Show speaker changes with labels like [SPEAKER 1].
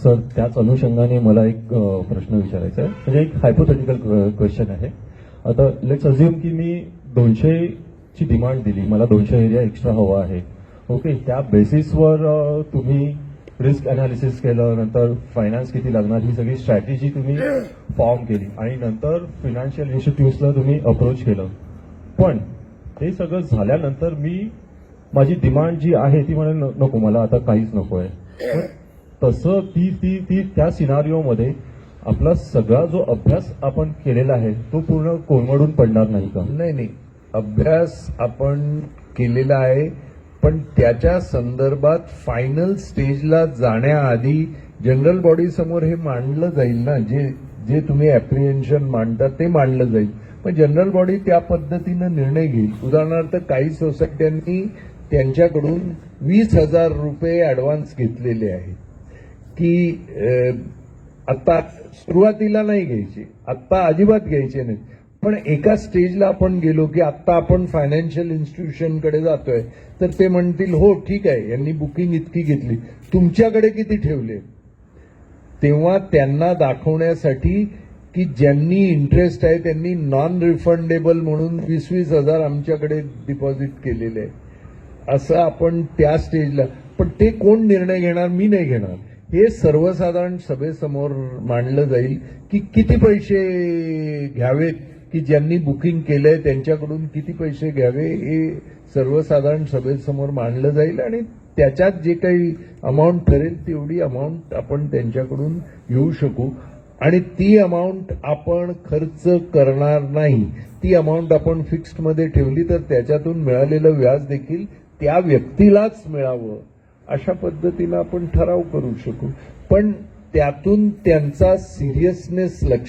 [SPEAKER 1] Sir, त्याच अनुषंगाने मला एक प्रश्न विचारायचा आहे. म्हणजे एक हायपोथेटिकल क्वेश्चन आहे. आता लेट्स अज्युम की मी 200 ची डिमांड दिली, मला 200 एरिया एक्स्ट्रा हवा आहे. ओके, त्या बेसिसवर तुम्ही रिस्क अनालिसिस केलं, नंतर फायनान्स किती लागणार ही सगळी स्ट्रॅटेजी तुम्ही फॉर्म केली आणि नंतर फायनान्शियल इन्स्टिट्यूट्सला तुम्ही अप्रोच केलं. पण हे सगळं झाल्यानंतर माझी डिमांड जी आहे ती म्हणे नको, मला आता काहीच नको आहे. तसं ती त्या सिनारिओमध्ये आपला सगळा जो अभ्यास आपण केलेला आहे तो पूर्ण कोलमडून पडणार नाही का?
[SPEAKER 2] नाही, अभ्यास आपण केलेला आहे, पण त्याच्या संदर्भात फायनल स्टेजला जाण्याआधी जनरल बॉडी समोर हे मांडलं जाईल ना, जे तुम्ही अप्रिहेन्शन मांडता ते मांडलं जाईल. पण जनरल बॉडी त्या पद्धतीनं निर्णय घेईल. उदाहरणार्थ काही सोसायट्यांनी त्यांच्याकडून 20,000 रुपये ऍडव्हान्स घेतलेले आहेत की आता सुरुवातीला नाही घ्यायचे, आत्ता अजिबात घ्यायचे नाही. पण एका स्टेजला आपण गेलो की आत्ता आपण फायनान्शियल इन्स्टिट्यूशनकडे जातोय, तर ते म्हणतील हो ठीक आहे, यांनी बुकिंग इतकी घेतली, तुमच्याकडे किती ठेवले. तेव्हा त्यांना दाखवण्यासाठी की ज्यांनी इंटरेस्ट आहे त्यांनी नॉन रिफंडेबल म्हणून 20,000 आमच्याकडे डिपॉझिट केलेले आहे, असं आपण त्या स्टेजला. पण ते कोण निर्णय घेणार? मी नाही घेणार. हे सर्वसाधारण सभेसमोर मांडलं जाईल की किती पैसे घ्यावेत, की ज्यांनी बुकिंग केलंय त्यांच्याकडून किती पैसे घ्यावे, हे सर्वसाधारण सभेसमोर मांडलं जाईल आणि त्याच्यात जे काही अमाऊंट ठरेल तेवढी अमाऊंट आपण त्यांच्याकडून घेऊ शकू. आणि ती अमाऊंट आपण खर्च करणार नाही. ती अमाऊंट आपण फिक्स्डमध्ये ठेवली तर त्याच्यातून मिळालेलं व्याज देखील त्या व्यक्तीलाच मिळावं, अशा पद्धतीनं आपण ठराव करू शकू. पण त्यातून त्यांचा सिरियसनेस लक्षात